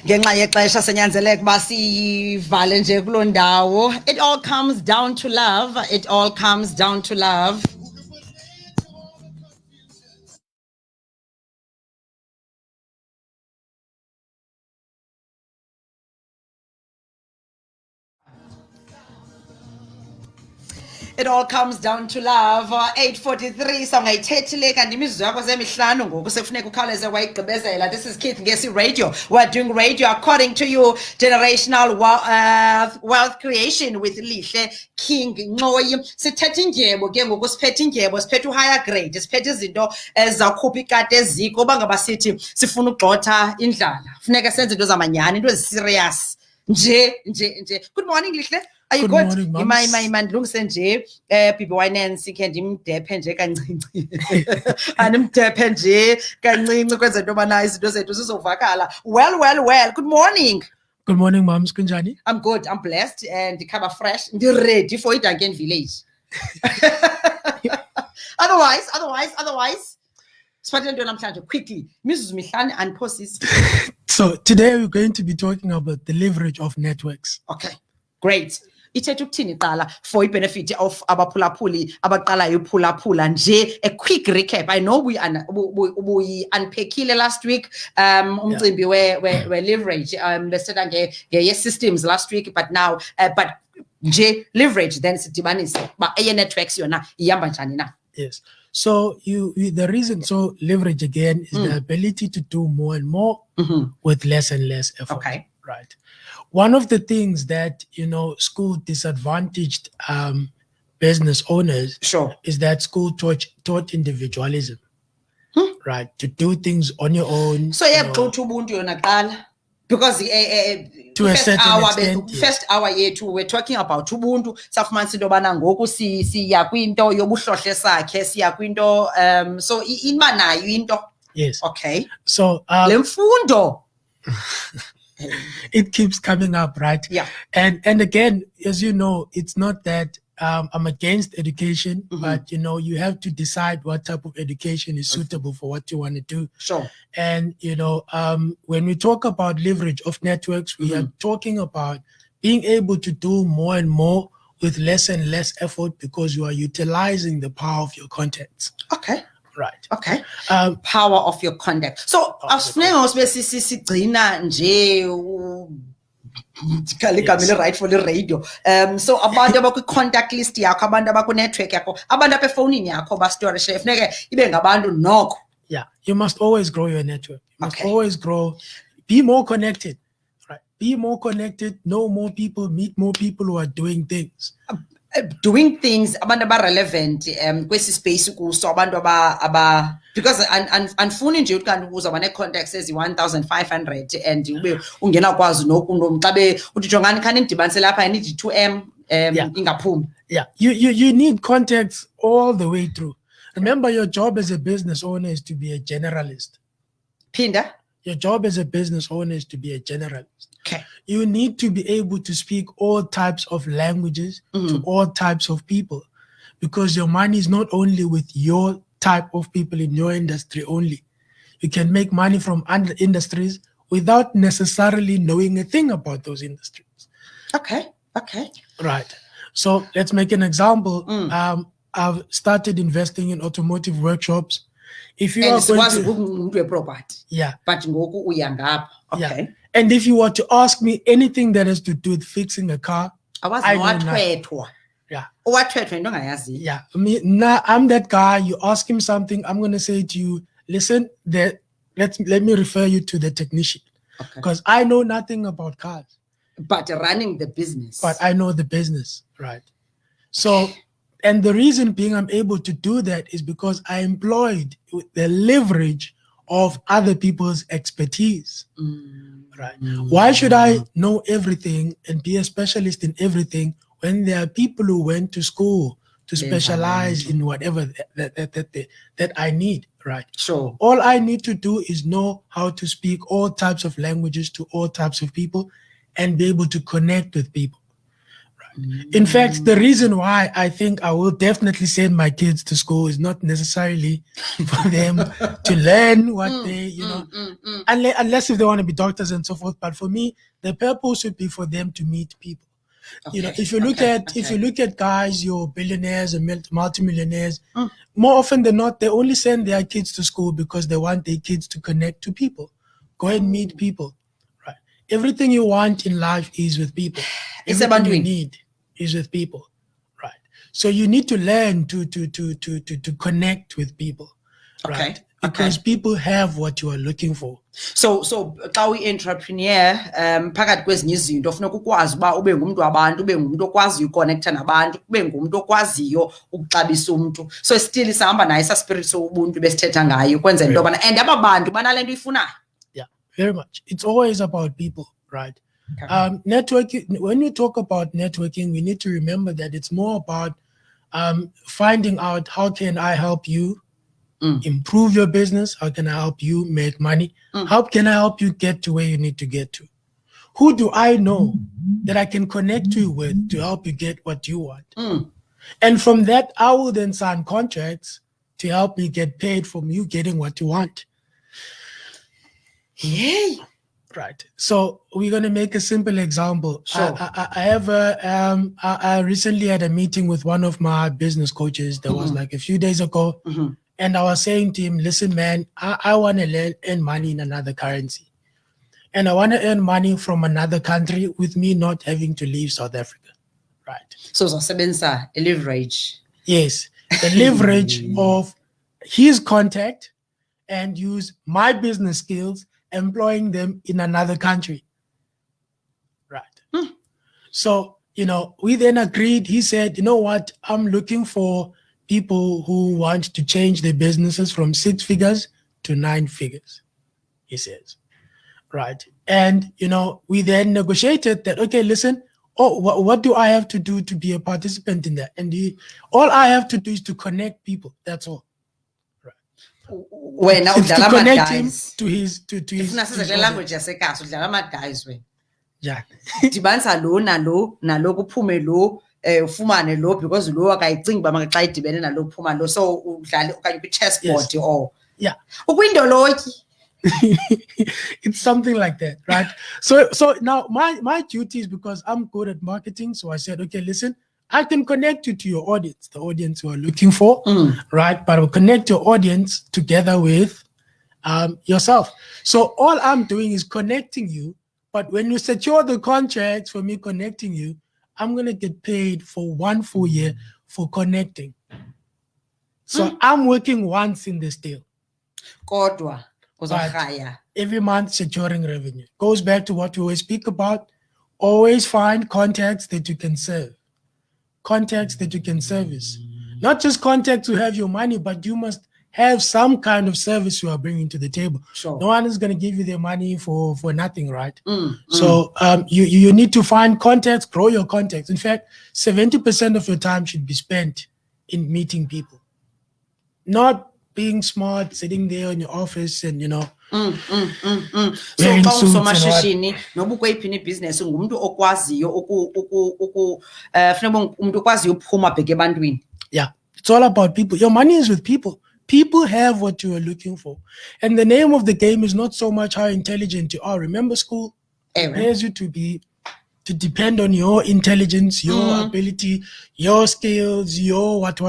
Ngenxa yexesha senyanzeleka uba sivale nje kuloo ndawo. It all comes down to love. It all comes down to love. It all comes down to love. 8:43 sawungayithethile kanti imizuzu yakho zemihlanu ngoku sekufuneka ukhawuleze wayigqibezela. This is Keith Ngesi Radio. We're doing radio according to you. Generational wealth creation with Lihle King Ncoyi. Sithethe indyebo ke ngoku siphethe indyebo, siphethe uhigher grade, siphethe izinto ezawukhupha ikati eziko bangaba sithi sifuna ugxotha indlala. Funeka senze into zamanyani, into eziserious. Nje. Good morning Lihle. Are you good? Good morning, Mandilungise nje Bibi Winans ke ndimdephe nje kancinci. Animdephe nje kancinci kwenza into bana izinto zethu sizovakala. Well. Good morning. Good morning, Moms. Kunjani? I'm good. I'm blessed and ndikhaba fresh. Ndi-ready for iDuncan Village. Otherwise. Siphathele into namhlanje quickly. Mizuzu mihlanu andphosisi. So today we're going to be talking about the leverage of networks. Okay. Great. Ithethe ukuthini qala for benefit of abaphulaphuli abaqalayo uphulaphula nje a quick recap. I know we unpackile last week umcimbi we leverage lesithetha nge systems last week but now but nje leverage then sidibanise ba eye networks yona ihamba njani na. Yes. So the reason so leverage again is the ability to do more and more with less and less effort. Okay. Right. One of the things that, school disadvantaged business owners is that school taught individualism, right? To do things on your own. So ubuntu yona qala because to a certain extent, first hour yethu we're talking about ubuntu safumanisa into yobana ngoku siya kwinto yobuhlohle sakhe siya kwinto so iba nayo into. Yes. Okay. So lemfundo it keeps coming up, right? Yeah. And again, as you know, it's not that I'm against education, but you have to decide what type of education is suitable for what you want to do. Sure. And when we talk about leverage of networks, we are talking about being able to do more and more with less and less effort because you are utilizing the power of your contacts. Okay. Right. Okay. Power of your contact. So asifuneka sibe sigcina nje ikamile right for the radio. So abantu abakwi contact list yakho, abantu abaku network yakho, abantu apha efonini yakho ba store share funeka ibe ngabantu noko. Yeah, you must always grow your network. You must Okay. always grow. Be more connected. Right. Be more connected, know more people, meet more people who are doing things. Doing things abantu aba relevant kwesi space kuso abantu aba because andifuni nje ukuthi kanti uzaba ne contacts ezi 1500 and ube ungenakwazi nokumxabe uthi jongani khani ndidibanise lapha I need 2M ingaphumi. Yeah, you need contacts all the way through. Remember, your job as a business owner is to be a generalist. Pinda. Your job as a business owner is to be a generalist. Okay. You need to be able to speak all types of languages to all types of people because your money is not only with your type of people in your industry only. You can make money from other industries without necessarily knowing a thing about those industries. Okay. Right. So let's make an example. I've started investing in automotive workshops. If you are going to property. Yeah. But ngoku uyangapha. Okay. Yeah. And if you were to ask me anything that has to do with fixing a car, I know nothing. Yeah. Owathwethwa into ongayaziyo. Yeah. I'm that guy. You ask him something, I'm going to say to you, listen, let me refer you to the technician. Because I know nothing about cars. But running the business. But I know the business, right? So, and the reason being I'm able to do that is because I employed the leverage of other people's expertise. Right. Why should I know everything and be a specialist in everything when there are people who went to school to specialize in whatever that I need, right? Sure. All I need to do is know how to speak all types of languages to all types of people and be able to connect with people. In fact, the reason why I think I will definitely send my kids to school is not necessarily for them to learn what they, unless if they want to be doctors and so forth. But for me, the purpose should be for them to meet people. If you look at guys, your billionaires and multimillionaires, more often than not, they only send their kids to school because they want their kids to connect to people, go and meet people. Right? Everything you want in life is with people. Everything you need is with people, right? So you need to learn to connect with people, right? Because people have what you are looking for. So xa uyi-entrepreneur phakathi kwezinye izinto funeka ukwazi uba ube ngumntu wabantu, ube ngumntu okwaziyo uconnecta nabantu, ube ngumntu okwaziyo ukuxabisa umntu. So still sihamba naye esa spirit sobuntu besithetha ngayo ukwenzela into yobana and aba bantu banale nto ifunayo. Yeah, very much. It's always about people, right? Networking. When we talk about networking, we need to remember that it's more about finding out how can I help you improve your business, how can I help you make money, how can I help you get to where you need to get to, who do I know that I can connect you with to help you get what you want, and from that I will then sign contracts to help me get paid from you getting what you want. Yay. Right. So we're going to make a simple example. Sure. I recently had a meeting with one of my business coaches that was like a few days ago. And I was saying to him, listen, man, I want to earn money in another currency. And I want to earn money from another country with me not having to leave South Africa. Right. So uzosebenzisa a leverage. Yes. The leverage of his contact and use my business skills employing them in another country. Right. So, we then agreed. He said, you know what? I'm looking for people who want to change their businesses from 6 figures to 9 figures, he says. Right. And, we then negotiated that, okay, listen, what do I have to do to be a participant in that? And all I have to do is to connect people. That's all. Wena It's to udlala connect him ama-guys. to his Ifuna size kule language yasekhaya udlala ama-guys wena. Yeah. Dibanisa lo nalo kuphume lo ufumane lo because lo akayicingi uba xa idibene nalo kuphuma lo, so udlale okanye kwi-chessboard or Yeah. ukwindolotyi. It's something like that, right? So now my duty is, because I'm good at marketing, so I said, okay, listen, I can connect you to your audience, the audience you are looking for, right? But I'll connect your audience together with yourself. So all I'm doing is connecting you, but when you secure the contract for me connecting you, I'm going to get paid for 1 full year for connecting. So I'm working once in this deal. Kodwa uzorhaya. Every month securing revenue. Goes back to what we always speak about. Always find contacts that you can serve. Contacts that you can service. Not just contacts who have your money, but you must have some kind of service you are bringing to the table. Sure. No one is going to give you their money for nothing, right? So you need to find contacts, grow your contacts. In fact, 70% of your time should be spent in meeting people. Not being smart, sitting there in your office and, So wearing xa suits and what. usomashishini noba ukweyiphi ibhizinesi ngumntu okwaziyo funeka umntu okwaziyo uphuma bheke ebantwini. Yeah, it's all about people. Your money is with people. People have what you are looking for. And the name of the game is not so much how intelligent you are. Remember, school prepares you to depend on your intelligence, your ability, your skills, your what.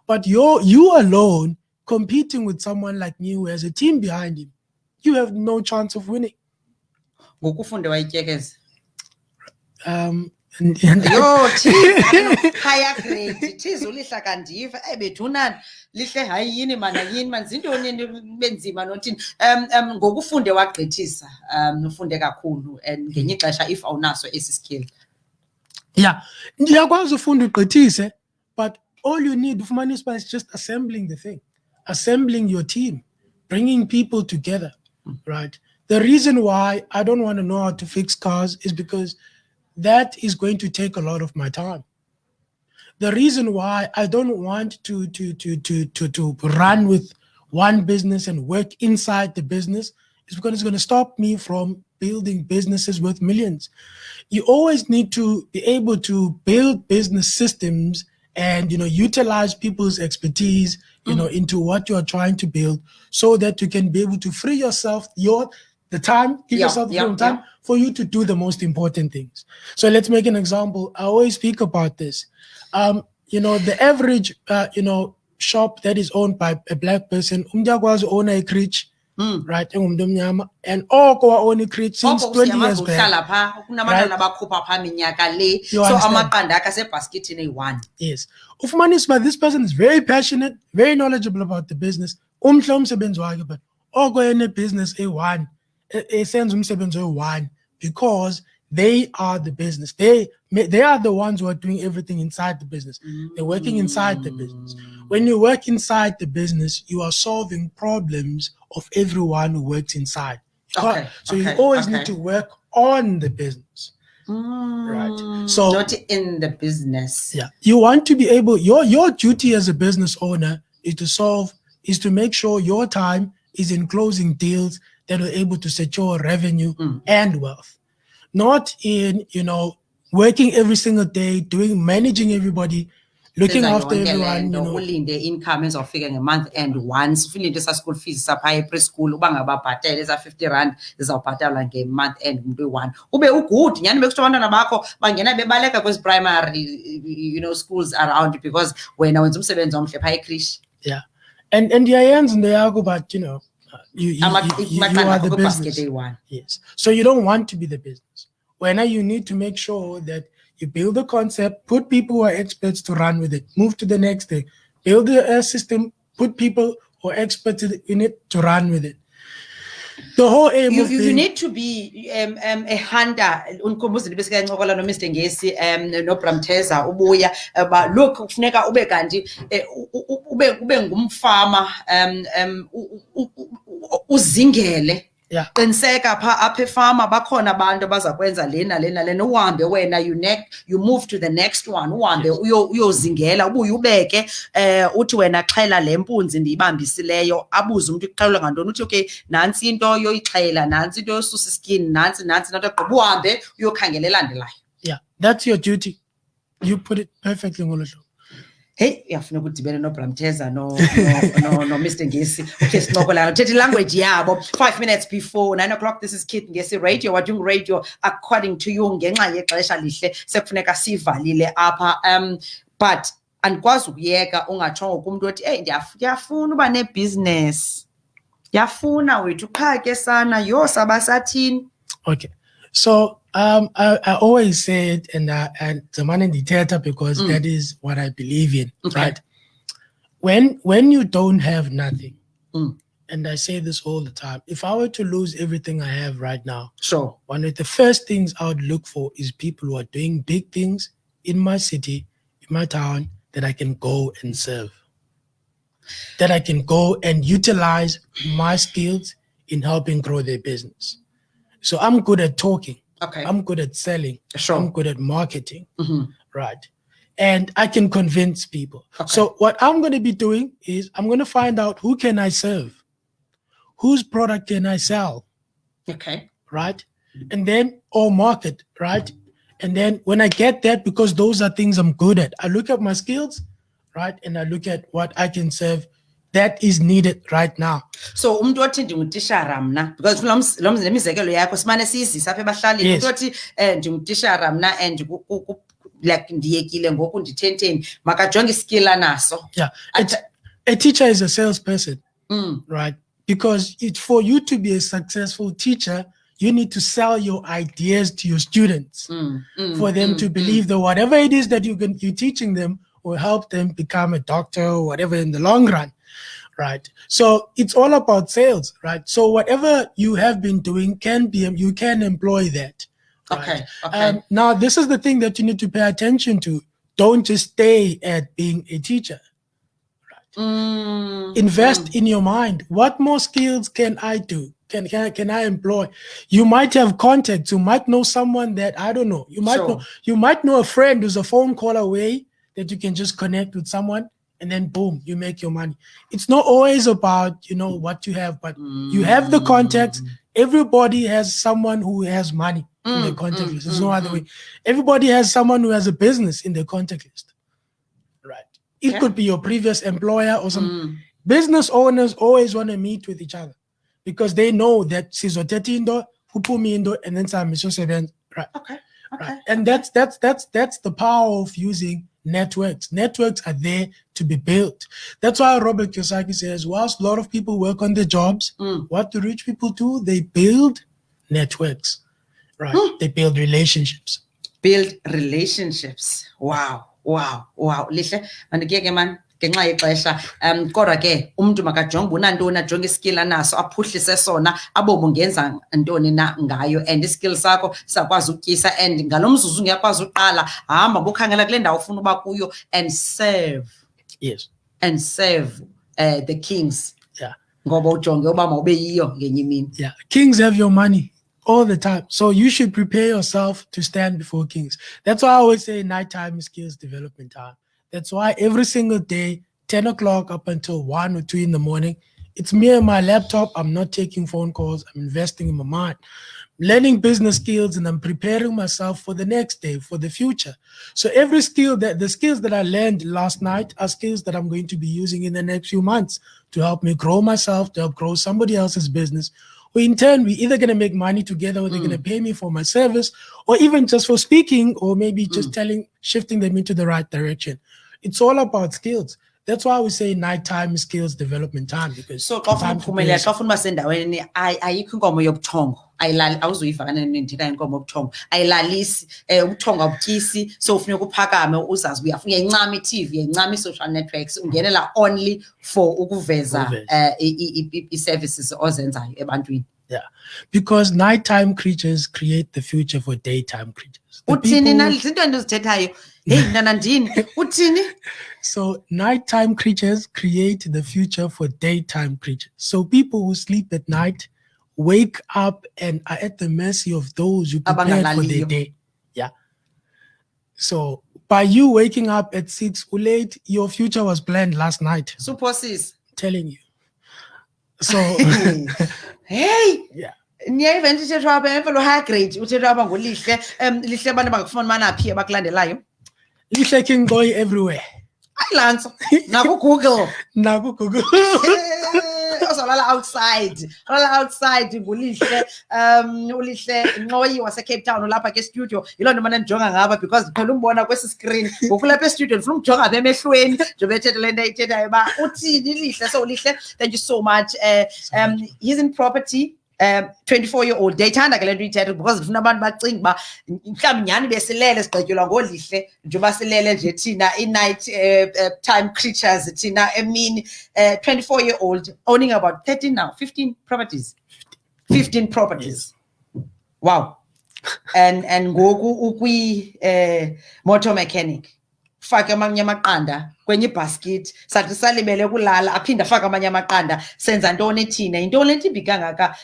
But you alone competing with someone like me who has a team behind him, you have no chance of winning. Ngokufunde wayityekeza. Yo, higher grade thiza ulihla kandiva bethunani lihle hayi yini man zintoni benzima nothini ngokufunde wagqithisa ufunde kakhulu and ngenye ixesha if awunaso esi skill. Yeah, ndiyakwazi ufunda ugqithise, but all you need ufumanisa is just assembling the thing, assembling your team, bringing people together, right? The reason why I don't want to know how to fix cars is because that is going to take a lot of my time. The reason why I don't want to run with one business and work inside the business is because it's going to stop me from building businesses worth millions. You always need to be able to build business systems and utilize people's expertise into what you are trying to build, so that you can be able to free yourself the time, give yourself the time for you to do the most important things. So let's make an example. I always speak about this. The average shop that is owned by a black person, umjakwazi own a crèche, right? And all own a crèche since 20 years back. Yes. But this person is very passionate, very knowledgeable about the business. But all in a business A1, because they are the business. They are the ones who are doing everything inside the business. They're working inside the business. When you work inside the business, you are solving problems of everyone who works inside. You always need to work on the business. Right. So not in the business. Yeah. You want to be able, your duty as a business owner is to make sure your time is in closing deals that are able to secure revenue and wealth. Not in, working every single day, managing everybody, looking after everyone. The income is of a month and once feeling this school fees up high preschool about patel is a 50 rand is a patel like a month and one. Ube good yan makes one nabako bangena bebaleka because primary schools around, because when I was 7 high krish. Yeah. And your hands in the argo, but you are the business. Yes. So you don't want to be the business. When you need to make sure that you build a concept, put people who are experts to run with it, move to the next day, build a system, put people who are experts in it to run with it. The whole aim you need to be a hunter. Unkombuzi libesika ncokola no Mr. Ngesi no Bramteza ubuya look kufuneka ube kanti ube ngumfama uzingele. Yeah. Qiniseka pha apha efama bakhona abantu abazakwenza lena uhambe wena you move to the next one, uhambe uyozingela ubuye ubeke uthi wena xhela le mpunzi ndiyibambisileyo, abuze umuntu uxhelwa ngantoni, uthi okay nansi into yoyixhela, nansi into yosusa skin, nansi nato gqiba uhambe uyokhangela elandelayo. Yeah, that's your duty. You put it perfectly ngolo. Hey, uyafuna ukudibela no Bramteza no Mr. Ngesi. Okay, sincokola uthethe language yabo. 5 minutes before 9 o'clock. This is Kid Ngesi Radio. We're doing radio according to you ngenxa yexesha lihle sekufuneka sivalile apha. But andikwazi ukuyeka ungatshongo kumuntu othi hey ndiyafuna uba nebusiness. Yafuna wethu qha ke sana yo sabasathini. Okay. So I always say it, and the man in the theater, because that is what I believe in, right? When you don't have nothing, and I say this all the time, if I were to lose everything I have right now, sure, one of the first things I would look for is people who are doing big things in my city, in my town, that I can go and serve, that I can go and utilize my skills in helping grow their business. So I'm good at talking. Okay. I'm good at selling. Sure. I'm good at marketing. Right. And I can convince people. Okay. So what I'm going to be doing is I'm going to find out who can I serve? Whose product can I sell? Okay. Right. And then, or market. Right. And then when I get that, because those are things I'm good at, I look at my skills, right? And I look at what I can serve that is needed right now. So umuntu othi ndingutishara mna, because lo mzekelo yakho simane siyizisa apha ebahlalini, umuntu othi ndingutishara mna and like ndiyekile ngoku ndithenteni makajonge iskill anaso. Yeah. A teacher is a salesperson, right? Because for you to be a successful teacher, you need to sell your ideas to your students for them to believe that whatever it is that you're teaching them will help them become a doctor or whatever in the long run. Right. So it's all about sales, right? So whatever you have been doing you can employ that. Right? Okay. Now, this is the thing that you need to pay attention to. Don't just stay at being a teacher. Right. Invest in your mind. What more skills can I do? Can I employ? You might have contacts. You might know someone that I don't know. You might know a friend who's a phone call away that you can just connect with someone. And then boom, you make your money. It's not always about, what you have, but you have the contacts, everybody has someone who has money in the contact list. There's no other way. Everybody has someone who has a business in the contact list. Right. It could be your previous employer or some business owners always want to meet with each other because they know that sizothetha into, uphuma into, and then some izosebenza. Right. Okay. Right. And that's the power of using networks. Networks are there to be built. That's why Robert Kiyosaki says, whilst a lot of people work on their jobs, what do rich people do? They build networks. Right. They build relationships. Build relationships. Wow. Lihle, mandikeke man. Ngenxa yexesha kodwa ke umuntu makajonge unantoni ajonge iskill anaso aphuhlise sona abobu ngenza ntoni na ngayo and iskill sakho sakwazi ukutyisa and ngalomzuzu ngiyakwazi uqala hamba bokhangela kule ndawo ufuna uba kuyo and serve. Yes. And serve the kings. Yeah. Ngoba ujonge uba mawube yiyo ngenye imini. Yeah. Kings have your money all the time. So you should prepare yourself to stand before kings. That's why I always say nighttime is skills development time. That's why every single day, 10 o'clock up until 1 or 2 in the morning, it's me and my laptop. I'm not taking phone calls. I'm investing in my mind, learning business skills, and I'm preparing myself for the next day, for the future. So every skill the skills that I learned last night are skills that I'm going to be using in the next few months to help me grow myself, to help grow somebody else's business. Or in turn, we're either going to make money together or they're going to pay me for my service or even just for speaking or maybe just shifting them into the right direction. It's all about skills. That's why we say nighttime is skills development time because so xa ufuna uphumelela xa ufuna uba sendaweni ayikho inkomo yobuthongo ayilali awuzuyiva kanene ndithetha inkomo yobuthongo ayilalisi ubuthongo abutyisi so ufuneka uphakame uzazi uyayincama i-TV uyayincama i-social networks ungenela only for ukuveza i-services ozenzayo ebantwini. Yeah, because nighttime creatures create the future for daytime creatures. Uthini na izinto endizithethayo hey mntana ndini uthini? So nighttime creatures create the future for daytime creatures. So people who sleep at night wake up and are at the mercy of those who prepared for their day. Yeah. So by you waking up at 6 or late, your future was planned last night. Supposis. Telling you. So hey. Yeah. Niyayiva nto ithethwa apha emfelo high grade uthethwa apha ngulihle lihle abantu bangakufumana phi abakulandelayo? Lihle King Boy everywhere. Ayilanso naku-Google. Naku-Google. Ozolala outside ngulihle ulihle Ncoyi wase-Cape Town ulapha ke studio yiloo nto mana ndijonga ngapha because ndiqhela umbona kwesi screen ngoku lapha estudio ndifuna ukujonga apha emehlweni njengoba ethetha le nto ayithethayo uba uthini lihle. So lihle, thank you so much. He's in property. 24-year-old ndiyayithanda ke le nto ithetha because ndifuna abantu bacinga uba mhlawumbi nyhani besilele sigqityelwa ngolihle njengoba silele nje thina i-night time creatures thina emini. 24-year-old owning about 15 properties. Yes. Wow. And ngoku ukwi motor mechanic faka amanye amaqanda kwenye ibasket sathi salibele kulala aphinda afaka amanye amaqanda senza ntoni thina into lento ibikangaka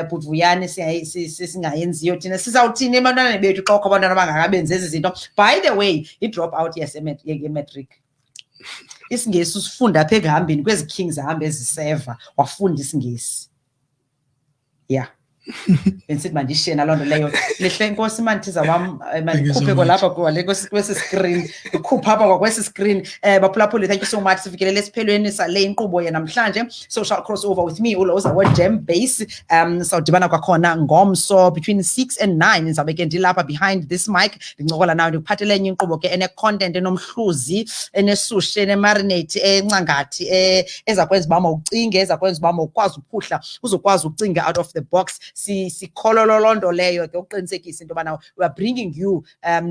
Bhutvuyane singayenziyo thina sizawuthini ebantwaneni bethu xa kho abantwana bangakabenzi ezi zinto. By the way, i drop out ye-matric isingesi usifunda apha ekuhambeni kwezi kings ahamba eziseva wafunda isingesi. Yeah. Bensithi mandishiye naloo nto leyo. Lihle Nkosi manthiza wam mandikhuphe kwalapha kwesi screen ikhupha apha kwakwesi screen. Baphulaphuli, thank you so much. Sifikelele esiphelweni sale inkqubo yanamhlanje social crossover with me uloza we-Gem Base. Sawudibana kwakhona ngomso between 6 and 9 ndizabe ke ndilapha behind this mic ndincokola nawe ndikuphathele enye inkqubo ke ene-content enomhluzi enesushi enemarinate encangathi eza kwenza uba mawucinge eza kwenza uba mawukwazi uphuhla uzokwazi ukucinga out of the box. Sikhololo loo nto leyo ke uqinisekisa into yobana we are bringing you a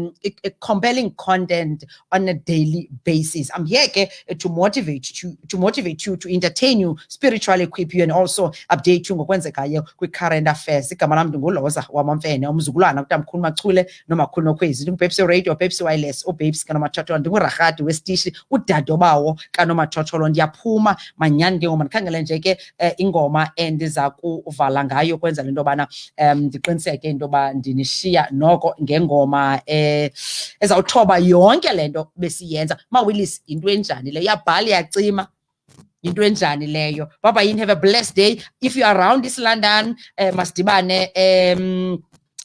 compelling content on a daily basis. I'm here ke to motivate you, to entertain you, spiritually equip you and also update you ngokwenzekayo kwi-current affairs. Igama lam ndinguloza wamamfene umzukulwana kutamkhulu Machule nomakhulu Nokwezi ndingubabes radio, babes wireless, ubabes kanomathotholo ndinguragadi wesitishi udade bawo kanomathotholo. Ndiyaphuma manyani ke ngoma ndikhangele nje ke ingoma endiza kuvala ngayo kwenza lento bana ndiqiniseke into ba ndinishiya noko ngengoma ezawuthoba yonke lento besiyenza. Mawillis into enjani le yabhala yacima into enjani leyo. Baba yini, have a blessed day. If you're around this London, masdibane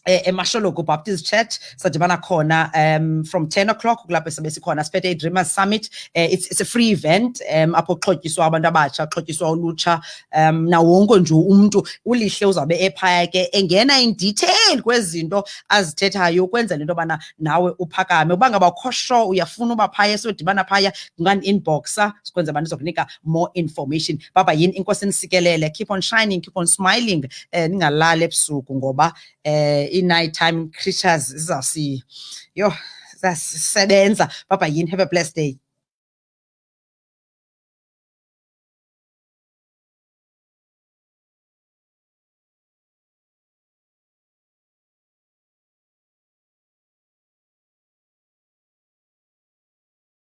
eMashologu Baptist Church sadibana khona from 10 o'clock kulapho sabe sikhona siphethe iDreamers Summit. It's a free event apho xhotyiswa abantu abatsha, xhotyiswa ulutsha, na wonke nje umuntu ulihle uzabe ephaya ke engena in detail kwezinto azithethayo ukwenzela into bana nawe uphakame. Uba ngaba ukho sure uyafuna uba phaya siyodibana phaya, ngani inboxa sikwenza abantu zokunika more information. Baba yini, inkosi nisikelele. Keep on shining, keep on smiling. Ningalali ebusuku ngoba nighttime creatures zizawusi yo zasebenza. Baba yini, have a blessed day.